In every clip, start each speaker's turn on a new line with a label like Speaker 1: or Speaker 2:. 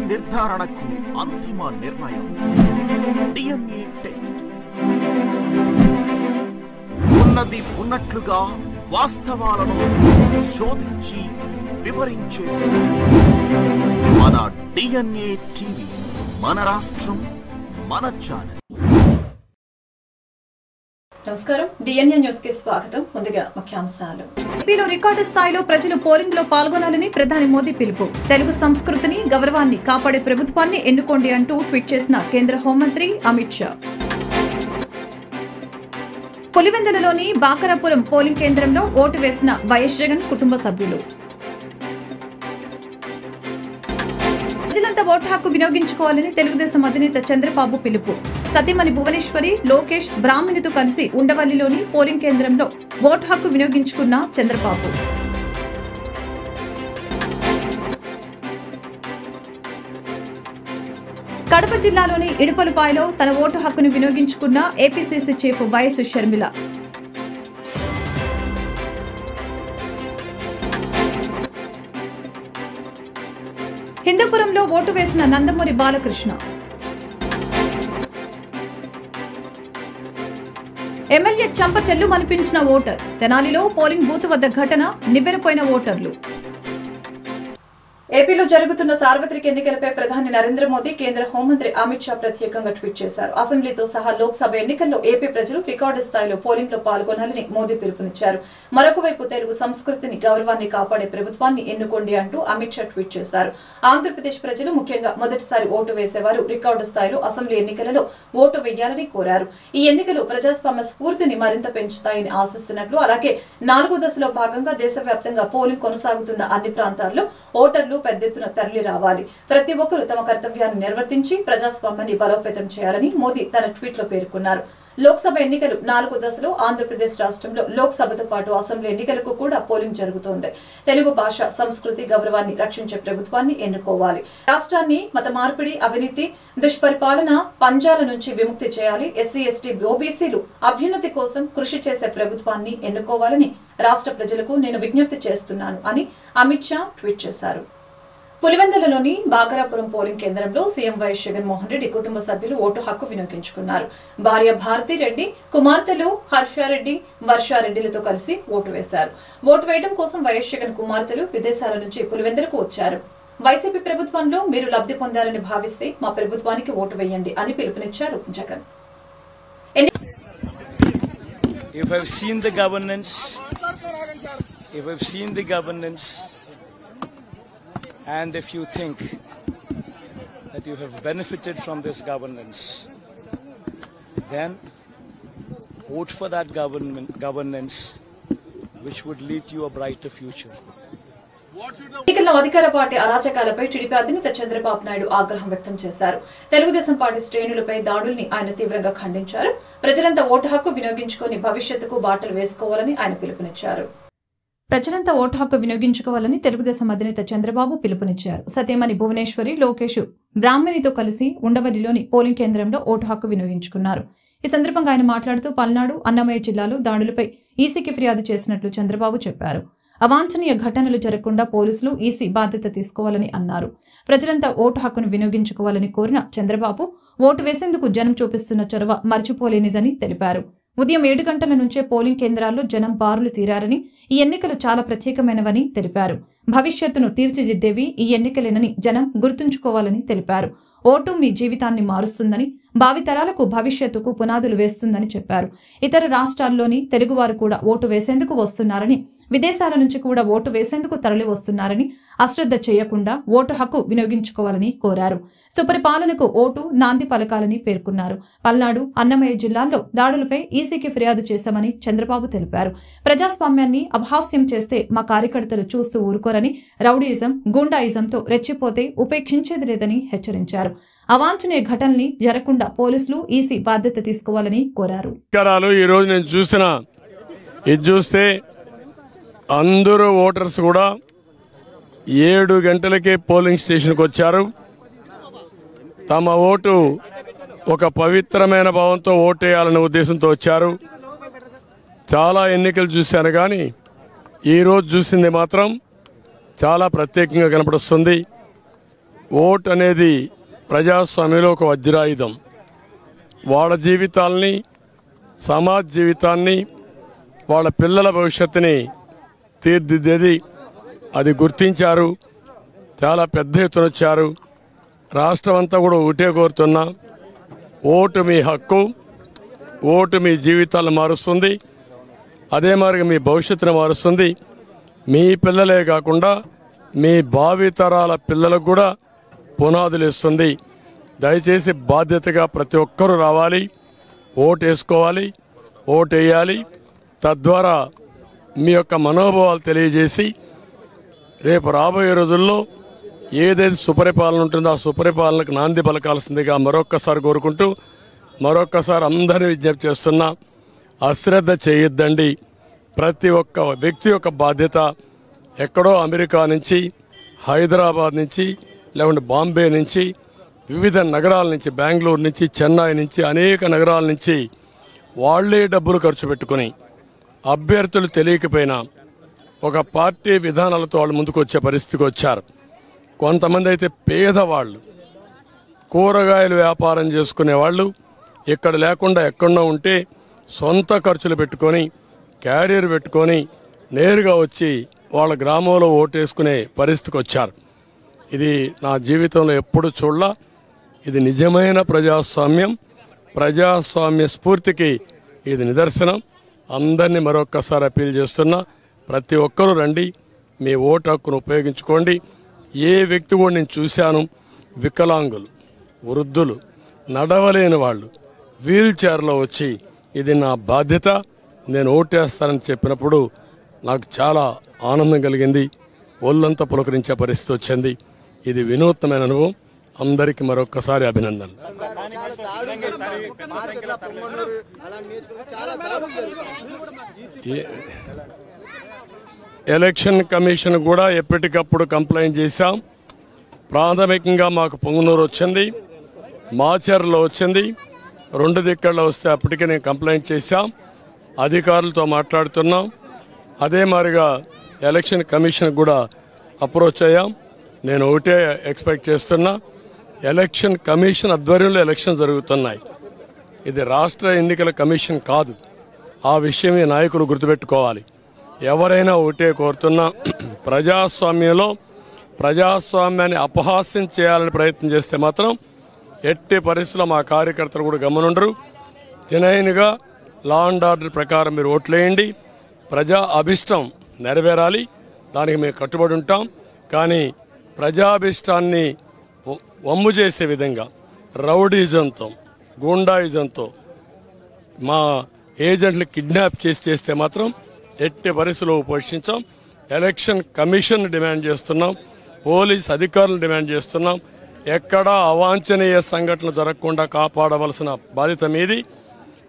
Speaker 1: నిర్ధారణకు అంతిమ నిర్ణయం DNA టెస్ట్. ఉన్నది ఉన్నట్లుగా వాస్తవాలను శోధించి వివరించే మన DNA టీవీ, మన రాష్ట్రం, మన ఛానల్.
Speaker 2: నమస్కారం, DNA న్యూస్ కి స్వాగతం. ముందుగా ముఖ్యాంశాలు. ఏపీలో రికార్డు స్థాయిలో ప్రజలు పోలింగ్ లో పాల్గొనాలని ప్రధాని మోదీ పిలుపు. తెలుగు సంస్కృతిని, గౌరవాన్ని కాపాడే ప్రభుత్వాన్ని ఎన్నుకోండి అంటూ ట్వీట్ చేసిన కేంద్ర హోంమంత్రి అమిత్ షా. పులివెందులలోని బాకరాపురం పోలింగ్ కేంద్రంలో ఓటు వేసిన వైఎస్ జగన్ కుటుంబ సభ్యులు. ప్రజలంతా ఓటు హక్కు వినియోగించుకోవాలని తెలుగుదేశం అధినేత చంద్రబాబు పిలుపు. సతీమణి భువనేశ్వరి, లోకేష్, బ్రాహ్మణితో కలిసి ఉండవల్లిలోని పోలింగ్ కేంద్రంలో ఓటు హక్కు వినియోగించుకున్న చంద్రబాబు. కడప జిల్లాలోని ఇడుపలపాయలో తన ఓటు హక్కును వినియోగించుకున్న ఏపీసీసీ చీఫ్ వైఎస్ షర్మిల. హిందూపురంలో ఓటు వేసిన నందమూరి బాలకృష్ణ. ఎమ్మెల్యే చంప చెల్లుమనిపించిన ఓటర్. తెనాలిలో పోలింగ్ బూత్ వద్ద ఘటన, నివ్వెరపోయిన ఓటర్లు. ఏపీలో జరుగుతున్న సార్వత్రిక ఎన్నికలపై ప్రధాని నరేంద్ర మోదీ, కేంద్ర హోంమంత్రి అమిత్ షా ప్రత్యేకంగా ట్వీట్ చేశారు. అసెంబ్లీతో సహా లోక్సభ ఎన్నికల్లో ఏపీ ప్రజలు రికార్డు స్థాయిలో పోలింగ్ లో పాల్గొనాలని మోదీ పిలుపునిచ్చారు. మరొక వైపు తెలుగు సంస్కృతిని, గౌరవాన్ని కాపాడే ప్రభుత్వాన్ని ఎన్నుకోండి అంటూ అమిత్ షా ట్వీట్ చేశారు. ఆంధ్రప్రదేశ్ ప్రజలు, ముఖ్యంగా మొదటిసారి ఓటు వేసేవారు రికార్డు స్థాయిలో అసెంబ్లీ ఎన్నికలలో ఓటు వేయాలని కోరారు. ఈ ఎన్నికలు ప్రజాస్వామ్య స్ఫూర్తిని మరింత పెంచుతాయని ఆశిస్తున్నట్లు, అలాగే 4వ దశలో భాగంగా దేశవ్యాప్తంగా పోలింగ్ కొనసాగుతున్న అన్ని ప్రాంతాల్లో ఓటర్లు పెద్ద ఎత్తున తరలి రావాలి. ప్రతి ఒక్కరూ తమ కర్తవ్యాన్ని నిర్వర్తించి ప్రజాస్వామ్యాన్ని బలోపేతం చేయాలని మోదీ తన ట్వీట్ లో పేర్కొన్నారు. లోక్సభ ఎన్నికలు 4వ దశలో ఆంధ్రప్రదేశ్ రాష్ట్రంలో లోక్సభతో పాటు అసెంబ్లీ ఎన్నికలకు కూడా పోలింగ్ జరుగుతోంది. తెలుగు భాష, సంస్కృతి, గౌరవాన్ని రక్షించే ప్రభుత్వాన్ని ఎన్నుకోవాలి. రాష్ట్రాన్ని మత మార్పిడి, అవినీతి, దుష్పరిపాలన పంజాల నుంచి విముక్తి చేయాలి. ఎస్సీ, ఎస్టీ, ఓబీసీలు అభ్యున్నతి కోసం కృషి చేసే ప్రభుత్వాన్ని ఎన్నుకోవాలని రాష్ట్ర ప్రజలకు నేను విజ్ఞప్తి చేస్తున్నాను అని అమిత్ షా ట్వీట్ చేశారు. పులివెందులలోని బాకరాపురం పోలింగ్ కేంద్రంలో సీఎం వైఎస్ జగన్మోహన్ రెడ్డి కుటుంబ సభ్యులు ఓటు హక్కు వినియోగించుకున్నారు. భార్య భారతిరెడ్డి, కుమార్తెలు హర్షారెడ్డి, వర్షారెడ్డిలతో కలిసి ఓటు వేశారు. ఓటు వేయడం కోసం వైఎస్ జగన్ కుమార్తెలు విదేశాల నుంచి పులివెందులకు వచ్చారు. వైసీపీ ప్రభుత్వంలో మీరు లబ్ధి పొందారని భావిస్తే మా ప్రభుత్వానికి ఓటు వేయండి అని పిలుపునిచ్చారు Jagan.
Speaker 3: And if you think that you have benefited from this governance, then vote for that governance which would lead to a brighter future.
Speaker 2: ఎన్నికల్లో అధికార పార్టీ అరాచకాలపై టీడీపీ అధినేత చంద్రబాబు నాయుడు ఆగ్రహం వ్యక్తం చేశారు. తెలుగుదేశం పార్టీ శ్రేణులపై దాడుల్ని ఆయన తీవ్రంగా ఖండించారు. ప్రజలంతా ఓటు హక్కు వినియోగించుకుని భవిష్యత్తుకు బాటలు వేసుకోవాలని ఆయన పిలుపునిచ్చారు. ప్రజలంతా ఓటు హక్కు వినియోగించుకోవాలని తెలుగుదేశం అధినేత చంద్రబాబు పిలుపునిచ్చారు. సతీమణి భువనేశ్వరి, లోకేష్, బ్రాహ్మణితో కలిసి ఉండవల్లిలోని పోలింగ్ కేంద్రంలో ఓటు హక్కు వినియోగించుకున్నారు. ఈ సందర్భంగా ఆయన మాట్లాడుతూ పల్నాడు, అన్నమయ్య జిల్లాలో దాడులపై ఈసీకి ఫిర్యాదు చేసినట్లు చంద్రబాబు చెప్పారు. అవాంఛనీయ ఘటనలు జరగకుండా పోలీసులు, ఈసీ బాధ్యత తీసుకోవాలని అన్నారు. ప్రజలంతా ఓటు హక్కును వినియోగించుకోవాలని కోరిన చంద్రబాబు ఓటు వేసేందుకు జనం చూపిస్తున్న చొరవ మర్చిపోలేనిదని తెలిపారు. ఉదయం 7 గంటల నుంచే పోలింగ్ కేంద్రాల్లో జనం బారులు తీరారని, ఈ ఎన్నికలు చాలా ప్రత్యేకమైనవని తెలిపారు. భవిష్యత్తును తీర్చిదిద్దేవి ఈ ఎన్నికలేనని జనం గుర్తుంచుకోవాలని తెలిపారు. ఓటు మీ జీవితాన్ని మారుస్తుందని, భావితరాలకు భవిష్యత్తుకు పునాదులు వేస్తుందని చెప్పారు. ఇతర రాష్ట్రాల్లోని తెలుగువారు కూడా ఓటు వేసేందుకు వస్తున్నారని, విదేశాల నుంచి కూడా ఓటు వేసేందుకు తరలి వస్తున్నారని, అశ్రద్ధ చేయకుండా ఓటు హక్కు వినియోగించుకోవాలని కోరారు. సుపరిపాలనకు ఓటు నాంది పలకాలని పేర్కొన్నారు. పల్నాడు, అన్నమయ్య జిల్లాల్లో దాడులపై ఈసీకి ఫిర్యాదు చేశామని చంద్రబాబు తెలిపారు. ప్రజాస్వామ్యాన్ని అపహాస్యం చేస్తే మా కార్యకర్తలు చూస్తూ ఊరుకోరని, రౌడీయిజం, గూండాయిజంతో రెచ్చిపోతే ఉపేక్షించేది లేదని హెచ్చరించారు. అవాంఛనీయ ఘటనల్ని జరగకుండా పోలీసులు, ఈసీ బాధ్యత తీసుకోవాలని కోరారు.
Speaker 4: అందరూ ఓటర్స్ కూడా 7 గంటలకే పోలింగ్ స్టేషన్కి వచ్చారు. తమ ఓటు ఒక పవిత్రమైన భావంతో ఓటేయాలనే ఉద్దేశంతో వచ్చారు. చాలా ఎన్నికలు చూశాను కానీ ఈరోజు చూసింది మాత్రం చాలా ప్రత్యేకంగా కనపడుస్తుంది. ఓట్ అనేది ప్రజాస్వామ్యంలో ఒక వజ్రాయుధం. వాళ్ళ జీవితాల్ని, సమాజ జీవితాన్ని, వాళ్ళ పిల్లల భవిష్యత్తుని తీర్చిదిద్దేది. అది గుర్తించారు, చాలా పెద్ద ఎత్తున వచ్చారు. రాష్ట్రం అంతా కూడా ఒకటే కోరుతున్నా, ఓటు మీ హక్కు, ఓటు మీ జీవితాలను మారుస్తుంది, అదే మరి మీ భవిష్యత్తును మారుస్తుంది. మీ పిల్లలే కాకుండా మీ భావితరాల పిల్లలకు కూడా పునాదులు ఇస్తుంది. దయచేసి బాధ్యతగా ప్రతి ఒక్కరూ రావాలి, ఓటు వేసుకోవాలి, ఓటు వేయాలి. తద్వారా మీ యొక్క మనోభావాలు తెలియజేసి రేపు రాబోయే రోజుల్లో ఏదైతే సుపరిపాలన ఉంటుందో ఆ సుపరిపాలనకు నాంది పలకాల్సిందిగా మరొక్కసారి కోరుకుంటూ, మరొక్కసారి అందరినీ విజ్ఞప్తి చేస్తున్నా, అశ్రద్ధ చేయొద్దండి. ప్రతి ఒక్క వ్యక్తి యొక్క బాధ్యత. ఎక్కడో అమెరికా నుంచి, హైదరాబాద్ నుంచి, లేకుంటే బాంబే నుంచి, వివిధ నగరాల నుంచి, బెంగళూరు నుంచి, చెన్నై నుంచి, అనేక నగరాల నుంచి వాళ్లే డబ్బులు ఖర్చు పెట్టుకుని అభ్యర్థులు తెలియకపోయినా ఒక పార్టీ విధానాలతో వాళ్ళు ముందుకు వచ్చే పరిస్థితికి వచ్చారు. కొంతమంది అయితే పేదవాళ్ళు, కూరగాయలు వ్యాపారం చేసుకునే వాళ్ళు, ఇక్కడ లేకుండా ఎక్కడో ఉంటే సొంత ఖర్చులు పెట్టుకొని, క్యారియర్ పెట్టుకొని నేరుగా వచ్చి వాళ్ళ గ్రామంలో ఓటేసుకునే పరిస్థితికి వచ్చారు. ఇది నా జీవితంలో ఎప్పుడు చూడలా. ఇది నిజమైన ప్రజాస్వామ్యం, ప్రజాస్వామ్య స్ఫూర్తికి ఇది నిదర్శనం. అందరినీ మరొక్కసారి అప్పీల్ చేస్తున్నా, ప్రతి ఒక్కరూ రండి, మీ ఓటు హక్కును ఉపయోగించుకోండి. ఏ వ్యక్తి కూడా నేను చూశాను, వికలాంగులు, వృద్ధులు, నడవలేని వాళ్ళు వీల్ చైర్లో వచ్చి ఇది నా బాధ్యత, నేను ఓటేస్తానని చెప్పినప్పుడు నాకు చాలా ఆనందం కలిగింది. ఒళ్ళంతా పులకరించే పరిస్థితి వచ్చింది. ఇది వినూత్నమైన అనుభవం. అందరికీ మరొక్కసారి అభినందనలు. ఎలక్షన్ కమిషన్ కూడా ఎప్పటికప్పుడు కంప్లైంట్ చేశాం. ప్రాథమికంగా మాకు పొంగునూరు వచ్చింది, మాచర్లో వచ్చింది, 2 దిక్కల్లో వస్తే అప్పటికే నేను కంప్లైంట్ చేశాం. అధికారులతో మాట్లాడుతున్నాం. అదే మాదిరిగా ఎలక్షన్ కమిషన్ కూడా అప్రోచ్ అయ్యాం. నేను ఒకటే ఎక్స్పెక్ట్ చేస్తున్నా, ఎలక్షన్ కమిషన్ ఆధ్వర్యంలో ఎలక్షన్ జరుగుతున్నాయి. ఇది రాష్ట్ర ఎన్నికల కమిషన్ కాదు. ఆ విషయం ఈ నాయకులు గుర్తుపెట్టుకోవాలి. ఎవరైనా ఒకటే కోరుతున్నా, ప్రజాస్వామ్యంలో ప్రజాస్వామ్యాన్ని అపహాస్యం చేయాలని ప్రయత్నం చేస్తే మాత్రం ఎట్టి పరిస్థితుల్లో మా కార్యకర్తలు కూడా గమనుండరు. జనైన్గా లా అండ్ ఆర్డర్ ప్రకారం మీరు ఓట్లేయండి. ప్రజా అభిష్టం నెరవేరాలి, దానికి మేము కట్టుబడి ఉంటాం. కానీ ప్రజాభిష్టాన్ని వమ్ము చేసే విధంగా రౌడీజంతో, గూండాయిజంతో మా ఏజెంట్లు కిడ్నాప్ చేస్తే మాత్రం ఎట్టి పరిస్థితుల్లో పోషించాం. ఎలక్షన్ కమిషన్ డిమాండ్ చేస్తున్నాం, పోలీస్ అధికారులను డిమాండ్ చేస్తున్నాం. ఎక్కడా అవాంఛనీయ సంఘటనలు జరగకుండా కాపాడవలసిన బాధ్యత మీది.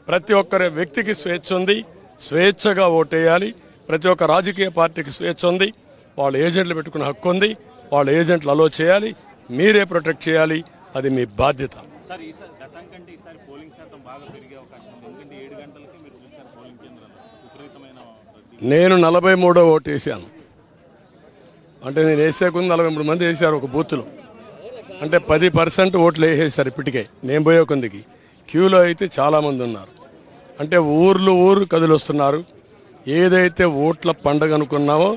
Speaker 4: ప్రతి ఒక్కరి వ్యక్తికి స్వేచ్ఛ ఉంది, స్వేచ్ఛగా ఓటేయాలి. ప్రతి ఒక్క రాజకీయ పార్టీకి స్వేచ్ఛ ఉంది, వాళ్ళ ఏజెంట్లు పెట్టుకునే హక్కు ఉంది. వాళ్ళ ఏజెంట్లు అలో చేయాలి, మీరే ప్రొటెక్ట్ చేయాలి. అది మీ బాధ్యత. నేను 43వ ఓటు వేసాను. అంటే నేను వేసే కొంది 43 మంది వేశారు ఒక బూత్లో. అంటే 10% ఓట్లు వేసేసారు ఇప్పటికే. నేను పోయే కొందికి క్యూలో అయితే చాలామంది ఉన్నారు. అంటే ఊరు కదిలొస్తున్నారు. ఏదైతే ఓట్ల పండగ అనుకున్నామో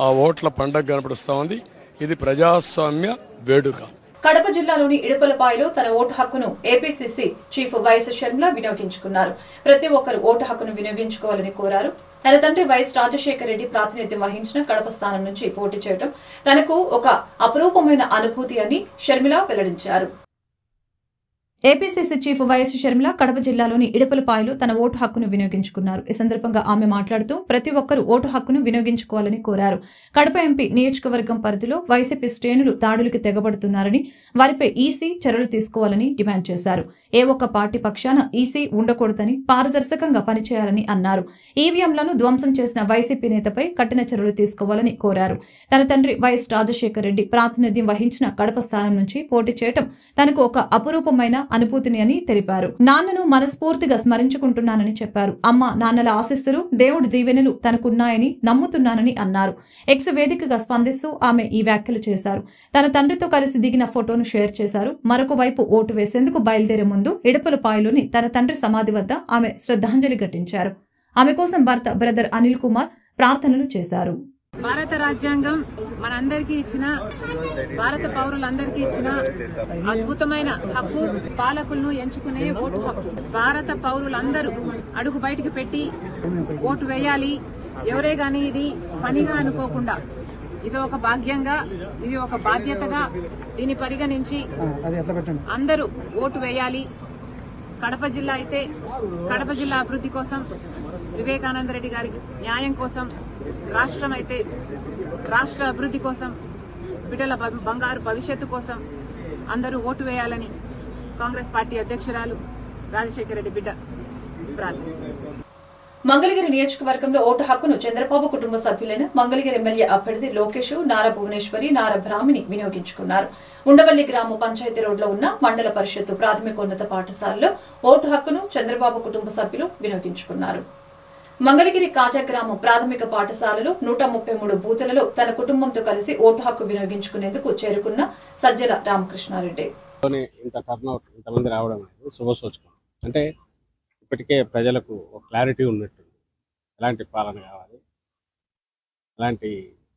Speaker 4: ఆ ఓట్ల పండగ కనపడుస్తూ ఉంది. ఇది ప్రజాస్వామ్య వేడుక.
Speaker 2: కడప జిల్లాలోని ఇడుపులపాయలో తన ఓటు హక్కును ఏపీసీసీ చీఫ్ వైఎస్ షర్మిల వినియోగించుకున్నారు. ప్రతి ఒక్కరు ఓటు హక్కును వినియోగించుకోవాలని కోరారు. తన తండ్రి వైఎస్ రాజశేఖర రెడ్డి ప్రాతినిధ్యం వహించిన కడప స్థానం నుంచి పోటీ చేయడం తనకు ఒక అపురూపమైన అనుభూతి అని షర్మిల వెల్లడించారు. APCC chief YS Sharmila Kadapa జిల్లాలోని ఇడుపులపాయలో తన ఓటు హక్కును వినియోగించుకున్నారు. ఈ సందర్భంగా ఆమె మాట్లాడుతూ ప్రతి ఒక్కరూ ఓటు హక్కును వినియోగించుకోవాలని కోరారు. కడప ఎంపీ నియోజకవర్గం పరిధిలో వైసీపీ శ్రేణులు దాడులకు తెగబడుతున్నారని, వారిపై ఈసీ చర్యలు తీసుకోవాలని డిమాండ్ చేశారు. ఏ ఒక్క పార్టీ పక్షాన ఈసీ ఉండకూడదని, పారదర్శకంగా పనిచేయాలని అన్నారు. ఈవీఎంలను ధ్వంసం చేసిన వైసీపీ నేతపై కఠిన చర్యలు తీసుకోవాలని కోరారు. తన తండ్రి వైఎస్ రాజశేఖర రెడ్డి ప్రాతినిధ్యం వహించిన కడప స్థానం నుంచి పోటీ చేయడం తనకు ఒక అపురూపమైన అనుభూతిని అని తెలిపారు. నాన్నను మనస్ఫూర్తిగా స్మరించుకుంటున్నానని చెప్పారు. అమ్మ నాన్నల ఆశీస్సులు, దేవుడి దీవెనలు తనకున్నాయని నమ్ముతున్నానని అన్నారు. ఎక్స్ వేదికగా స్పందిస్తూ ఆమె ఈ వ్యాఖ్యలు చేశారు. తన తండ్రితో కలిసి దిగిన ఫోటోను షేర్ చేశారు. మరొక వైపు ఓటు వేసేందుకు బయలుదేరే ముందు ఇడుపులపాయలోని తన తండ్రి సమాధి వద్ద ఆమె శ్రద్ధాంజలి ఘటించారు. ఆమె కోసం భర్త బ్రదర్ అనిల్ కుమార్ ప్రార్థనలు చేశారు.
Speaker 5: భారత రాజ్యాంగం మనందరికీ ఇచ్చిన, భారత పౌరులందరికీ ఇచ్చిన అద్భుతమైన హక్కు, పాలకులను ఎంచుకునే ఓటు హక్కు. భారత పౌరులందరూ అడుగు బయటికి పెట్టి ఓటు వేయాలి. ఎవరే గాని ఇది పనిగా అనుకోకుండా, ఇది ఒక భాగ్యంగా, ఇది ఒక బాధ్యతగా దీన్ని పరిగణించి అందరూ ఓటు వేయాలి. కడప జిల్లా అయితే కడప జిల్లా అభివృద్ధి కోసం, వివేకానంద రెడ్డి గారి న్యాయం కోసం, రాష్ట్రం అయితే రాష్ట్ర అభివృద్ధి కోసం, బిడ్డల బంగారు భవిష్యత్తు కోసం అందరూ ఓటు వేయాలని కాంగ్రెస్ పార్టీ అధ్యక్షురాలు రాజశేఖర రెడ్డి బిడ్డ ప్రార్థిస్తున్నారు.
Speaker 2: మంగళగిరి నియోజకవర్గంలో ఓటు హక్కును చంద్రబాబు కుటుంబ సభ్యులైన మంగళగిరి ఎమ్మెల్యే అభ్యర్థి లోకేష్, నారా భువనేశ్వరి, నారా బ్రాహ్మిణి వినియోగించుకున్నారు. ఉండవల్లి గ్రామ పంచాయతీ రోడ్లో ఉన్న మండల పరిషత్తు ప్రాథమికోన్నత పాఠశాలలో ఓటు హక్కును చంద్రబాబు కుటుంబ సభ్యులు వినియోగించుకున్నారు. మంగళగిరి కాజా గ్రామం ప్రాథమిక పాఠశాలలో 133 బూతులలో తన కుటుంబంతో కలిసి ఓటు హక్కు వినియోగించుకునేందుకు చేరుకున్న సజ్జల రామకృష్ణారెడ్డి.
Speaker 6: ఇంతమంది రావడం అనేది శుభసూచకం. అంటే ఇప్పటికే ప్రజలకు ఒక క్లారిటీ ఉన్నట్టు, ఎలాంటి పాలన కావాలి, ఎలాంటి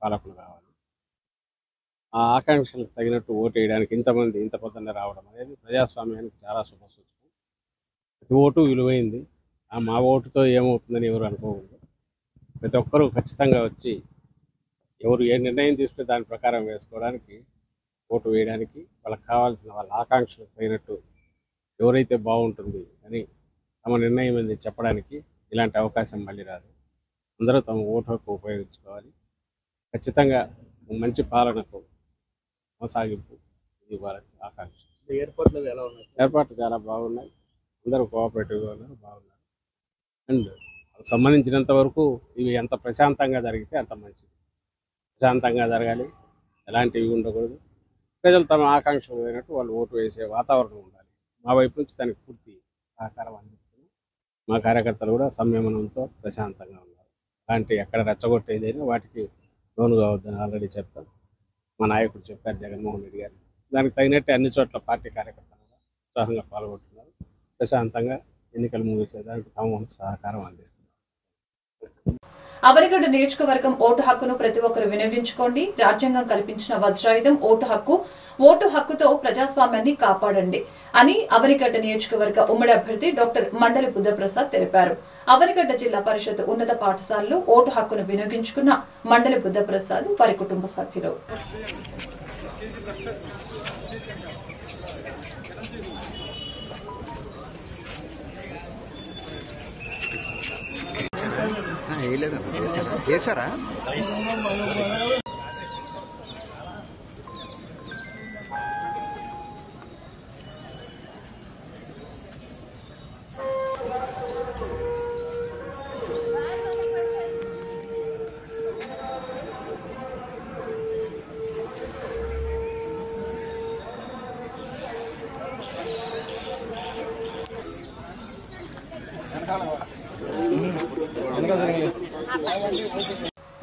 Speaker 6: పాలకులు కావాలి, ఆ ఆకాంక్షలకు తగినట్టు ఓటు వేయడానికి ఇంతమంది ఇంత పొద్దున్న రావడం అనేది ప్రజాస్వామ్యానికి చాలా శుభసూచకం. ప్రతి ఓటు విలువైంది. మా ఓటుతో ఏమవుతుందని ఎవరు అనుకోకూడదు. ప్రతి ఒక్కరూ ఖచ్చితంగా వచ్చి ఎవరు ఏ నిర్ణయం తీసుకుంటే దాని ప్రకారం వేసుకోవడానికి, ఓటు వేయడానికి, వాళ్ళకి కావాల్సిన వాళ్ళ ఆకాంక్షలకు తగినట్టు ఎవరైతే బాగుంటుంది అని తమ నిర్ణయం అనేది చెప్పడానికి ఇలాంటి అవకాశం మళ్ళీ రాదు. అందరూ తమ ఓటు హక్కు ఉపయోగించుకోవాలి. ఖచ్చితంగా మంచి పాలనకు కొనసాగింపు ఇవ్వాలని ఆకాంక్ష. ఏర్పాట్లు ఎలా ఉన్నాయి? ఏర్పాట్లు చాలా బాగున్నాయి. అందరూ కోఆపరేటివ్గా ఉన్నారు, బాగున్నారు. అండ్ సంబంధించినంత వరకు ఇవి ఎంత ప్రశాంతంగా జరిగితే అంత మంచిది. ప్రశాంతంగా జరగాలి, ఎలాంటివి ఉండకూడదు. ప్రజలు తమ ఆకాంక్షలు పోయినట్టు వాళ్ళు ఓటు వేసే వాతావరణం ఉండాలి. మా వైపు నుంచి దానికి పూర్తి సహకారం అందిస్తున్నాం. మా కార్యకర్తలు కూడా సంయమనంతో ప్రశాంతంగా ఉన్నారు. అలాంటి ఎక్కడ రెచ్చగొట్టేదైనా వాటికి లోను కావద్దని ఆల్రెడీ చెప్పారు. మా నాయకుడు చెప్పారు, జగన్మోహన్ రెడ్డి గారు. దానికి తగినట్టు అన్ని చోట్ల పార్టీ కార్యకర్తలు కూడా ఉత్సాహంగా పాల్గొంటున్నారు. ప్రశాంతంగా ఎన్నికలు ముగిసేదానికి తమ సహకారం అందిస్తున్నారు.
Speaker 2: అవనిగడ్డ నియోజకవర్గం ఓటు హక్కును ప్రతి ఒక్కరు వినియోగించుకోండి. రాజ్యాంగం కల్పించిన వజ్రాయుధం ఓటు హక్కు. ఓటు హక్కుతో ప్రజాస్వామ్యాన్ని కాపాడండి అని అవనిగడ్డ నియోజకవర్గ ఉమ్మడి అభ్యర్థి డాక్టర్ మండలి బుద్ధప్రసాద్ తెలిపారు. అవనిగడ్డ జిల్లా పరిషత్ ఉన్నత పాఠశాలలో ఓటు హక్కును వినియోగించుకున్న మండలి బుద్ధప్రసాద్ వారి కుటుంబ సభ్యులు.
Speaker 7: వేసారా?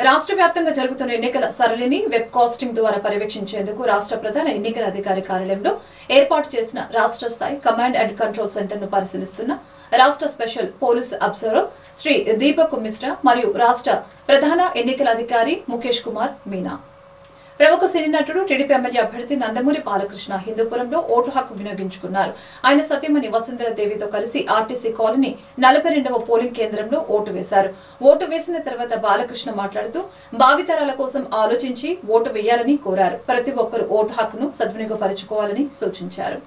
Speaker 2: రాష్ట్ర వ్యాప్తంగా జరుగుతున్న ఎన్నికల సరళిని వెబ్ కాస్టింగ్ ద్వారా పర్యవేక్షించేందుకు రాష్ట్ర ప్రధాన ఎన్నికల అధికారి కార్యాలయంలో ఏర్పాటు చేసిన రాష్ట్ర స్థాయి కమాండ్ అండ్ కంట్రోల్ సెంటర్ ను పరిశీలిస్తున్న రాష్ట్ర special police observer Shri Deepak Mishra మరియు రాష్ట్ర ప్రధాన ఎన్నికల అధికారి ముఖేష్ కుమార్ మీనా. ప్రముఖ సినీ నటుడు టీడీపీ ఎమ్మెల్యే అభ్యర్థి నందమూరి బాలకృష్ణ హిందూపురంలో ఓటు హక్కు వినియోగించుకున్నారు. ఆయన సతీమణి వసుంధర దేవితో కలిసి ఆర్టీసీ కాలనీ 42వ పోలింగ్ కేంద్రంలో ఓటు వేశారు. ఓటు వేసిన తర్వాత బాలకృష్ణ మాట్లాడుతూ భావితరాల కోసం ఆలోచించి ఓటు వేయాలని కోరారు. ప్రతి ఒక్కరూ ఓటు హక్కును సద్వినియోగపరచుకోవాలని సూచించారు.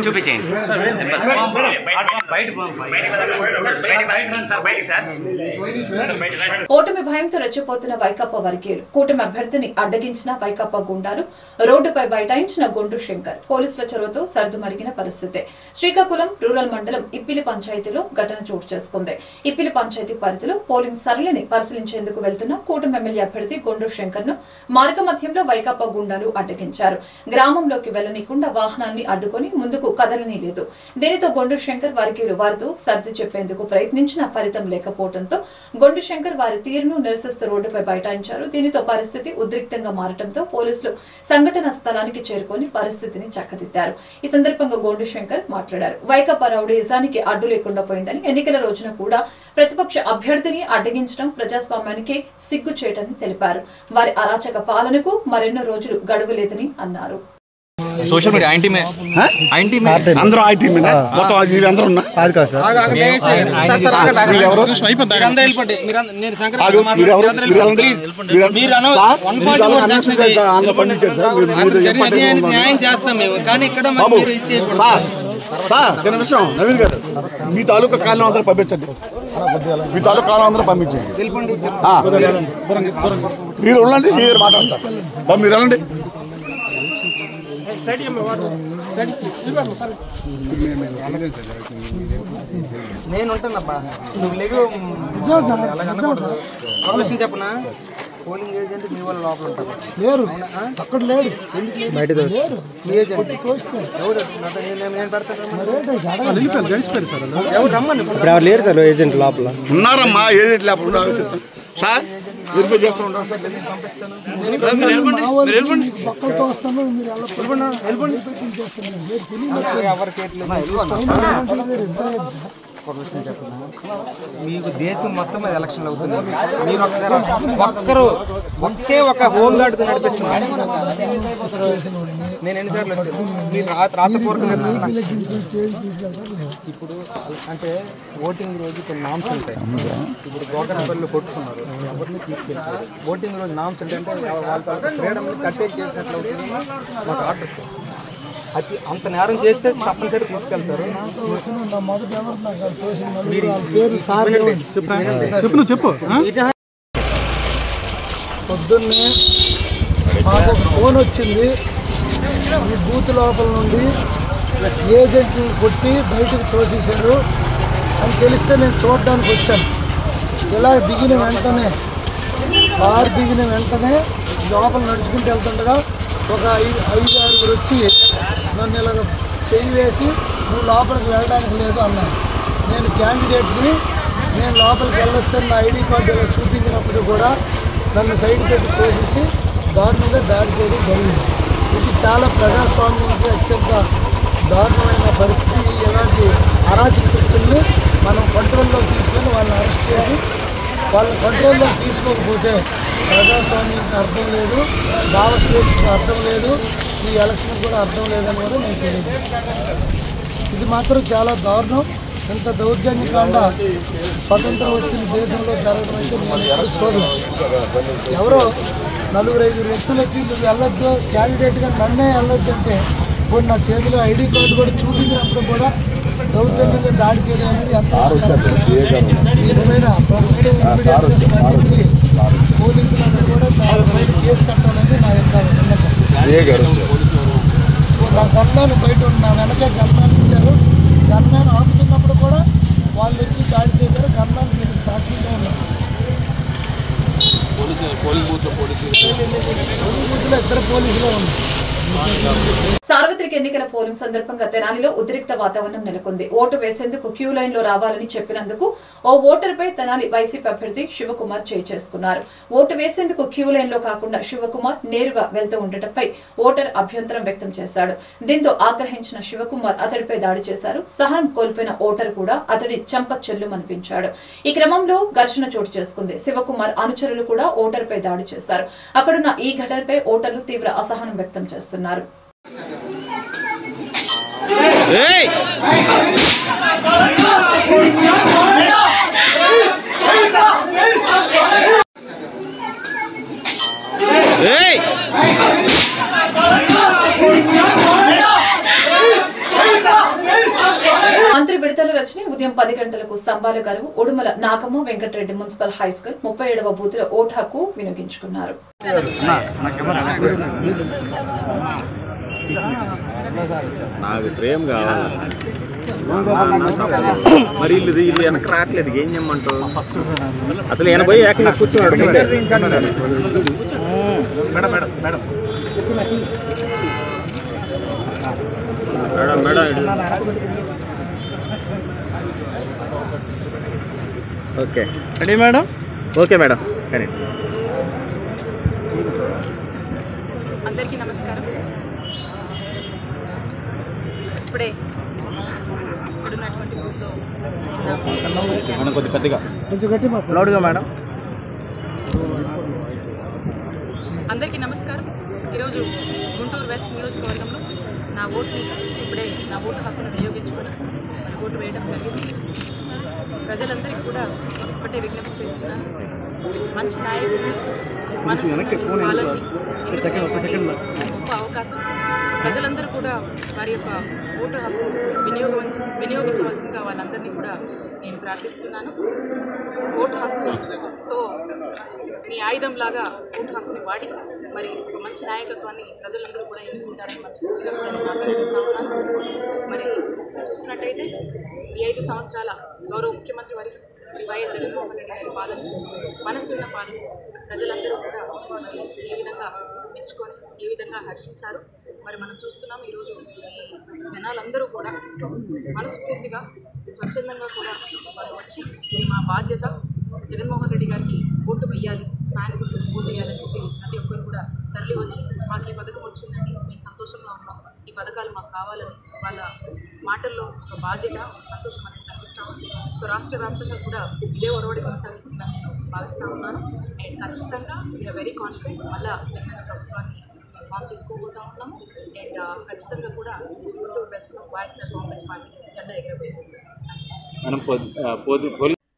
Speaker 7: చూపించేయండి.
Speaker 2: ఓటమి భయంతో రెచ్చిపోతున్న వైకాపా వర్గీయులు కూటమి అభ్యర్థిని అడ్డగించిన వైకాపా గుండాలు రోడ్డుపై బైఠాయించిన గొండు శంకర్ పోలీసుల చొరవతో సర్దుమరిగిన పరిస్థితి. శ్రీకాకుళం రూరల్ మండలం ఇప్పిలి పంచాయతీలో ఘటన చోటు చేసుకుంది. ఇప్పిలి పంచాయతీ పరిధిలో పోలింగ్ సరళిని పరిశీలించేందుకు వెళ్తున్న కూటమి ఎమ్మెల్యే అభ్యర్థి గొండు శంకర్ ను మార్గ మధ్యంలో వైకాపా గుండాలు అడ్డగించారు. గ్రామంలోకి వెళ్లనీయకుండా వాహనాన్ని అడ్డుకొని ముందుకు కదలని లేదు. దీనితో గొండు శంకర్ వర్గీయులు వారితో సర్ది చెప్పేందుకు ప్రయత్నించిన ఫలితం లేకపోవడంతో గొండు శంకర్ వారి తీరును నిరసిస్తూ రోడ్డుపై బైఠాయించారు. దీనితో పరిస్థితి ఉద్రిక్తంగా మారడంతో పోలీసులు సంఘటన స్థలానికి చేరుకొని పరిస్థితిని చక్కదిద్దారు. ఈ సందర్భంగా గొండు శంకర్ మాట్లాడారు. వైకాపా రౌడీజానికి అడ్డు లేకుండా పోయిందని, ఎన్నికల రోజున కూడా ప్రతిపక్ష అభ్యర్థిని అడ్డగించడం ప్రజాస్వామ్యానికి సిగ్గు చేయటని తెలిపారు. వారి అరాచక పాలనకు మరెన్నో రోజులు గడువు లేదని అన్నారు.
Speaker 7: సోషల్ మీడియా
Speaker 8: అందరూ మొత్తం అందరూ ఉన్నా కాదు కాదు సార్
Speaker 7: న్యాయం చేస్తాం మేము, కానీ ఇక్కడ
Speaker 8: చిన్న విషయం నవీన్ గారు, మీ తాలూకా కాలం అందరూ పంపించండి, మీ తాలూకా కాలం అందరూ పంపించండి. మీరు ఉండండి, సీనియర్ మాట్లాడతారు, మీరు వెళ్ళండి.
Speaker 7: నేను ఉంటానబ్బా, నువ్వు లేవు చెప్పనా? పోలింగ్ ఏజెంట్ మీ వాళ్ళ లోపల ఉంటారు, లేరు అక్కడ లేడు, బయట మీ ఏజెంట్ నేను పెడతాను. ఎవరు రమ్మని ఇప్పుడు ఎవరు లేరు సార్, ఏజెంట్ లోపల
Speaker 8: ఉన్నారమ్మా, ఏజెంట్ లోపల సార్ వెరిఫై చేస్తూ ఉంటాం.
Speaker 7: మీకు దేశం మొత్తం ఎలక్షన్ అవుతుంది, మీరు ఒకే ఒక హోమ్ గార్డ్ నడిపిస్తున్నారు. నేను ఎన్నిసార్లు వచ్చాను, మీరు రాతపూర్వకంగా ఇప్పుడు అంటే ఓటింగ్ రోజు కొన్ని నామ్స్ ఉంటాయి. ఇప్పుడు గోకరపల్లిలో కొట్టుకున్నారు, ఎవరిని తీసుకెళ్తారు. ఓటింగ్ రోజు నామ్స్ ఏంటంటే వాళ్ళతో ఫ్రీడమ్ కట్టేజ్ చేసినట్లు అవుతుంది. మాకు ఆర్డర్స్ అది అంత నేరం చేస్తే తప్పనిసరి తీసుకెళ్తారు.
Speaker 9: పొద్దున్నే మాకు ఒక ఫోన్ వచ్చింది, ఈ బూత్ లోపల నుండి ఏజెంట్ని కొట్టి బయటకు తోసేశారు అని తెలిస్తే నేను చూడడానికి వచ్చాను. ఇలా దిగిన వెంటనే కారు దిగిన వెంటనే లోపల నడుచుకుంటూ వెళ్తుండగా ఒక 5-6 వచ్చి నన్ను ఇలాగ చెయ్యి వేసి నువ్వు లోపలికి వెళ్ళడానికి లేదు అన్నాను. నేను క్యాండిడేట్ని, నేను లోపలికి వెళ్ళొచ్చని నా ఐడి కార్డు ఇలా చూపించినప్పుడు కూడా నన్ను సైడ్ పెట్టి కోసేసి దారుణంగా దాడి చేయడం జరిగింది. ఇది చాలా ప్రజాస్వామ్యానికి అత్యంత దారుణమైన పరిస్థితి. ఇలాంటి అరాచక శక్తుల్ని మనం కంట్రోల్లోకి తీసుకొని వాళ్ళని అరెస్ట్ చేసి వాళ్ళని కంట్రోల్లోకి తీసుకోకపోతే ప్రజాస్వామ్యానికి అర్థం లేదు, భావ స్వేచ్ఛకి అర్థం లేదు, ఈ ఎలక్షన్ కూడా అర్థం లేదని కూడా నేను తెలియజేస్తాను. ఇది మాత్రం చాలా దారుణం. ఇంత దౌర్జన్యకాండ స్వతంత్రం వచ్చిన దేశంలో జరగడం అయితే నేను ఎప్పుడు చూడలేదు. ఎవరో 4-5 వ్యక్తులు వచ్చి నువ్వు వెళ్ళొద్దు, క్యాండిడేట్గా నన్నే వెళ్ళొద్దు అంటే ఇప్పుడు నా చేతిలో ఐడి కార్డు కూడా చూపించినప్పుడు కూడా దౌర్జన్యంగా దాడి చేయడం అనేది ఎంత దీనిపైన ప్రభుత్వం స్పందించి పోలీసులందరూ కూడా దానిపైన కేసు కట్టాలని నా యొక్క విన్నపం. నా గన్మ్యాన్ బయట నా వెనకే గన్మ్యాన్ ఇచ్చారు. గన్మ్యాన్ ఆపుతున్నప్పుడు కూడా వాళ్ళు వచ్చి దాడి చేశారు. గన్మ్యాన్ దీనికి సాక్షిగా ఉన్నారు. పోలీస్ బూత్లో 2 పోలీసులు ఉన్నారు.
Speaker 2: సార్వత్రిక ఎన్నికల పోలింగ్ సందర్భంగా తెనాలిలో ఉద్రిక్త వాతావరణం నెలకొంది. ఓటు వేసేందుకు క్యూ లైన్ లో రావాలని చెప్పినందుకు ఓ ఓటర్పై తెనాలి వైసీపీ అభ్యర్థి శివకుమార్ చేయి చేసుకున్నారు. ఓటు వేసేందుకు క్యూ లైన్ లో కాకుండా శివకుమార్ నేరుగా వెళ్తూ ఉండటంపై ఓటర్ అభ్యంతరం వ్యక్తం చేశాడు. దీంతో ఆగ్రహించిన శివకుమార్ అతడిపై దాడి చేశారు. సహనం కోల్పోయిన ఓటర్ కూడా అతడి చెంప చెల్లుమనిపించాడు. ఈ క్రమంలో ఘర్షణ చోటు చేసుకుంది. శివకుమార్ అనుచరులు కూడా ఓటర్ పై దాడి చేశారు. అక్కడున్న ఈ ఘటనపై ఓటర్లు తీవ్ర అసహనం వ్యక్తం చేస్తున్నారు. రజని ఉదయం 10 గంటలకు స్తంభాల గరువు ఉడుమల నాగమ్మ వెంకటరెడ్డి మున్సిపల్ హైస్కూల్ 37వ బూత్ లో ఓటు హక్కు వినియోగించుకున్నారు.
Speaker 10: నాకు ట్రేమ్ కావాలి మరి ఇల్లు వెనక రావట్లేదు ఏం చేయమంటావు అసలు ఈయన పోయి ఏకంగా కూర్చున్నాడు madam madam madam madam madam okay ready madam okay madam కానీ
Speaker 5: అందరికీ నమస్కారం. ఇప్పుడే ఇక్కడున్నటువంటి బూత్లో
Speaker 10: కొద్ది పెద్దగా లౌడ్గా మేడం.
Speaker 5: అందరికీ నమస్కారం. ఈరోజు గుంటూరు వెస్ట్ నియోజకవర్గంలో నా ఓటుని ఇప్పుడే నా ఓటు హక్కును వినియోగించుకుని ఓటు వేయడం జరిగింది. ప్రజలందరికీ కూడా ఒకటే విజ్ఞప్తి చేస్తున్నాను, మంచి నాయకుడిని వాళ్ళని గొప్ప అవకాశం. ప్రజలందరూ కూడా వారి యొక్క ఓటు హక్కు వినియోగించవలసిందిగా వాళ్ళందరినీ కూడా నేను ప్రార్థిస్తున్నాను. ఓటు హక్కుతో మీ ఆయుధంలాగా ఓటు హక్కుని వాడి మరి ఒక మంచి నాయకత్వాన్ని ప్రజలందరూ కూడా ఎన్నుకుంటారని మనస్ఫూర్తిగా కూడా నేను ఆకాంక్షిస్తూ ఉన్నాను. మరి చూసినట్టయితే ఈ 5 సంవత్సరాల గౌరవ ముఖ్యమంత్రి వారి శ్రీ వైఎస్ జగన్మోహన్ రెడ్డి గారి పాలన, మనసున్న పాలన ప్రజలందరూ కూడా మరి ఏ విధంగా మెచ్చుకొని ఏ విధంగా హర్షించారు మరి మనం చూస్తున్నాం. ఈరోజు ఈ జనాలందరూ కూడా మనస్ఫూర్తిగా స్వచ్ఛందంగా కూడా వాళ్ళు వచ్చి ఇది మా బాధ్యత, జగన్మోహన్ రెడ్డి గారికి ఓటు వేయాలి, ఫ్యాన్ గుర్తు ఓటు వేయాలని చెప్పి ప్రతి ఒక్కరు కూడా తరలి వచ్చి మాకు ఈ పథకం వచ్చిందండి, మేము సంతోషంగా ఉన్నాం, ఈ పథకాలు మాకు కావాలని వాళ్ళ మాటల్లో ఒక బాధ్యత, ఒక సంతోషం అనేది కనిపిస్తూ ఉంది. సో రాష్ట్ర వ్యాప్తంగా కూడా ఇదే ఒరవడి కొనసాగిస్తుందని నేను భావిస్తూ ఉన్నాను. అండ్ ఖచ్చితంగా వీఆర్ వెరీ కాన్ఫిడెంట్ మళ్ళీ జగన్ ప్రభుత్వాన్ని ఫామ్ చేసుకోబోతూ ఉన్నాము. అండ్ ఖచ్చితంగా కూడా గుంటూరు వెస్ట్లో వైఎస్ఆర్ కాంగ్రెస్ పార్టీ జెండా ఎగరబోతుంది.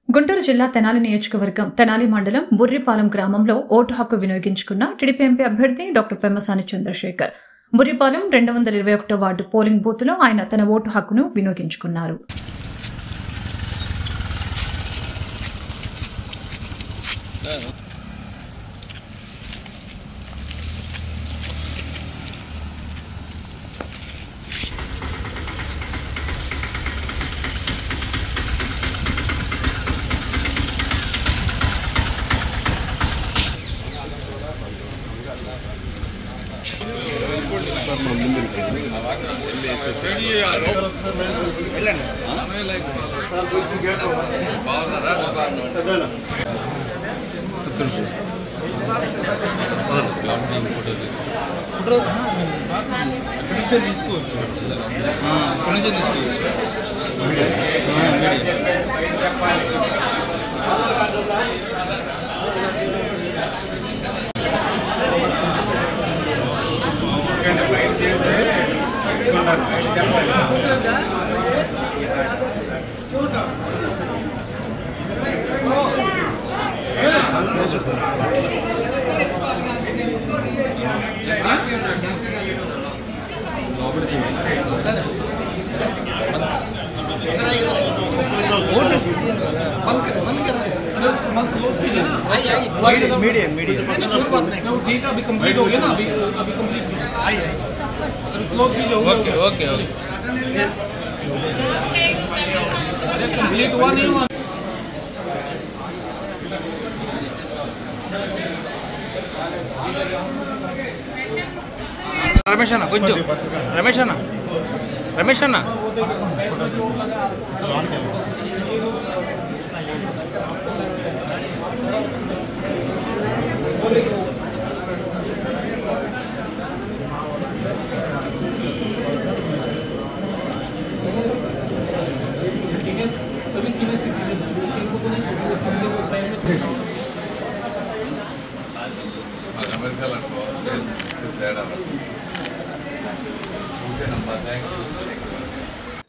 Speaker 2: గుంటూరు జిల్లా తెనాలి నియోజకవర్గం తెనాలి మండలం బుర్రిపాలెం గ్రామంలో ఓటు హక్కు వినియోగించుకున్న టీడీపీ ఎంపీ అభ్యర్థి doctor Pemmasani Chandrasekhar. Burripalem 221 ward polling booth లో ఆయన తన ఓటు హక్కును వినియోగించుకున్నారు.
Speaker 10: రమేష్ అన్న కొంచెం రమేష్ అన్న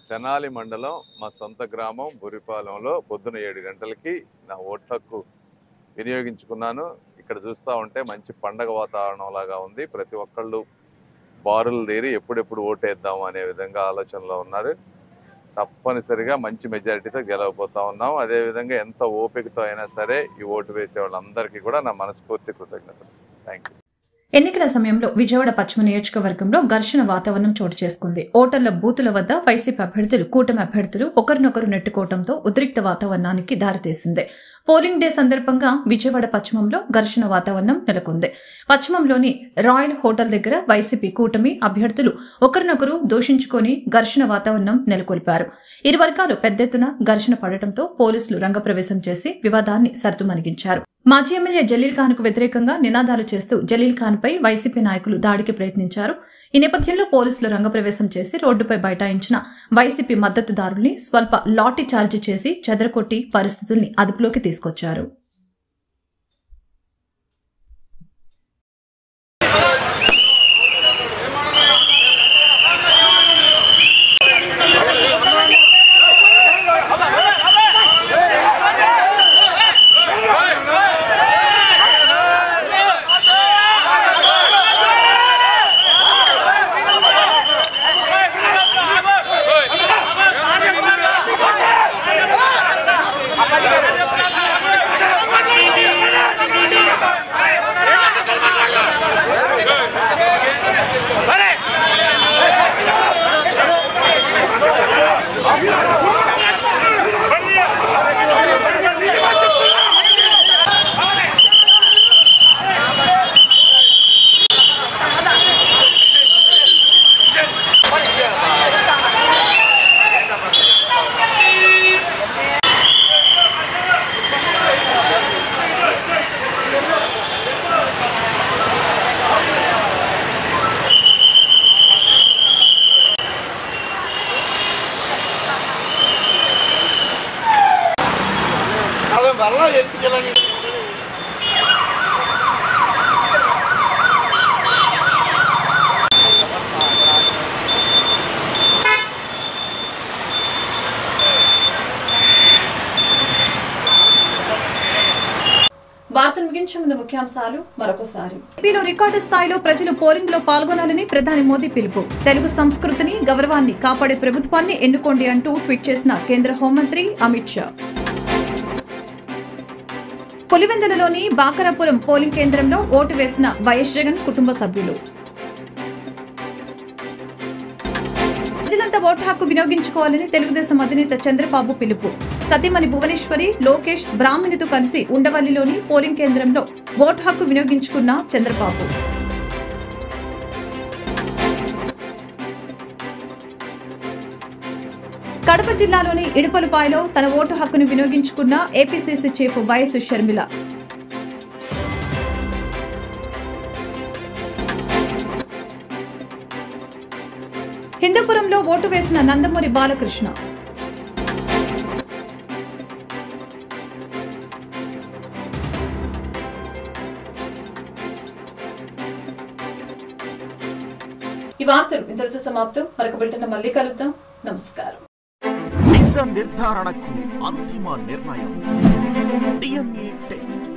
Speaker 11: తెనాలి మండలం మా సొంత గ్రామం బుర్రిపాలెంలో పొద్దున 7 గంటలకి నా ఓటు హక్కు వినియోగించుకున్నాను. ఇక్కడ చూస్తూ ఉంటే మంచి పండగ వాతావరణం లాగా ఉంది. ప్రతి ఒక్కళ్ళు బారులు తీరి ఎప్పుడెప్పుడు ఓటేద్దాము అనే విధంగా ఆలోచనలో ఉన్నారు. తప్పనిసరిగా మంచి మెజారిటీతో గెలవబోతా ఉన్నాం. అదేవిధంగా ఎంత ఓపికతో అయినా సరే ఈ ఓటు వేసే వాళ్ళందరికీ కూడా నా మనస్ఫూర్తి కృతజ్ఞతలు. Thank you.
Speaker 2: ఎన్నికల సమయంలో విజయవాడ పశ్చిమ నియోజకవర్గంలో ఘర్షణ వాతావరణం చోటు చేసుకుంది. ఓటర్ల బూతుల వద్ద వైసీపీ అభ్యర్థులు, కూటమి అభ్యర్థులు ఒకరినొకరు నెట్టుకోవడంతో ఉద్రిక్త వాతావరణానికి దారితీసింది. పోలింగ్ డే సందర్భంగా విజయవాడ పశ్చిమంలో ఘర్షణ వాతావరణం నెలకొంది. పశ్చిమంలోని రాయల్ హోటల్ దగ్గర వైసీపీ, కూటమి అభ్యర్థులు ఒకరినొకరు దూషించుకుని ఘర్షణ వాతావరణం నెలకొల్పారు. ఇరు వర్గాలు పెద్ద ఎత్తున ఘర్షణ పడటంతో పోలీసులు రంగప్రవేశం చేసి వివాదాన్ని సర్దుమణిగించారు. మాజీ ఎమ్మెల్యే జలీల్ ఖాన్ కు వ్యతిరేకంగా నినాదాలు చేస్తూ జలీల్ ఖాన్ పై వైసీపీ నాయకులు దాడికి ప్రయత్నించారు. ఈ నేపథ్యంలో పోలీసులు రంగప్రవేశం చేసి రోడ్డుపై బైఠాయించిన వైసీపీ మద్దతుదారుల్ని స్వల్ప లాఠీ చార్జీ చేసి చెదరకొట్టి పరిస్థితుల్ని అదుపులోకి తీసుకొచ్చారు. వార్తలు ముగించే ముందు ముఖ్యాంశాలు మరొకసారి. ఏపీలో రికార్డు స్థాయిలో ప్రజలు పోలింగ్ లో పాల్గొనాలని ప్రధాని మోదీ పిలుపు. తెలుగు సంస్కృతిని, గౌరవాన్ని కాపాడే ప్రభుత్వాన్ని ఎన్నుకోండి అంటూ ట్వీట్ చేసిన కేంద్ర హోంమంత్రి అమిత్ షా. పులివెందులలోని బాకరాపురం పోలింగ్ కేంద్రంలో ఓటు వేసిన వైఎస్ జగన్ కుటుంబ సభ్యులు. ప్రజలంతా ఓటు హక్కు వినియోగించుకోవాలని తెలుగుదేశం అధినేత చంద్రబాబు పిలుపు. సతీమణి భువనేశ్వరి, లోకేష్, బ్రాహ్మణితో కలిసి ఉండవల్లిలోని పోలింగ్ కేంద్రంలో ఓటు హక్కు వినియోగించుకున్న చంద్రబాబు. కడప జిల్లాలోని ఇడుపలపాయలో తన ఓటు హక్కును వినియోగించుకున్న ఏపీసీసీ చీఫ్ వైఎస్ షర్మిల. హిందూపురంలో ఓటు వేసిన నందమూరి బాలకృష్ణ. ఈ వార్తలు ఇంతటితో సమాప్తం. మరొక బిల్టన్ మళ్ళీ కలుద్దాం. నమస్కారం.
Speaker 1: నిజ నిర్ధారణకు అంతిమ నిర్ణయం డిఎన్ఏ టెస్ట్.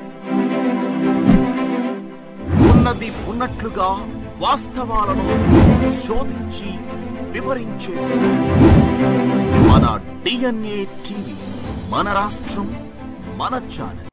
Speaker 1: ఉన్నది ఉన్నట్లుగా వాస్తవాలను శోధించి వివరించే మన డిఎన్ఏ టీవీ, మన రాష్ట్రం, మన ఛానల్.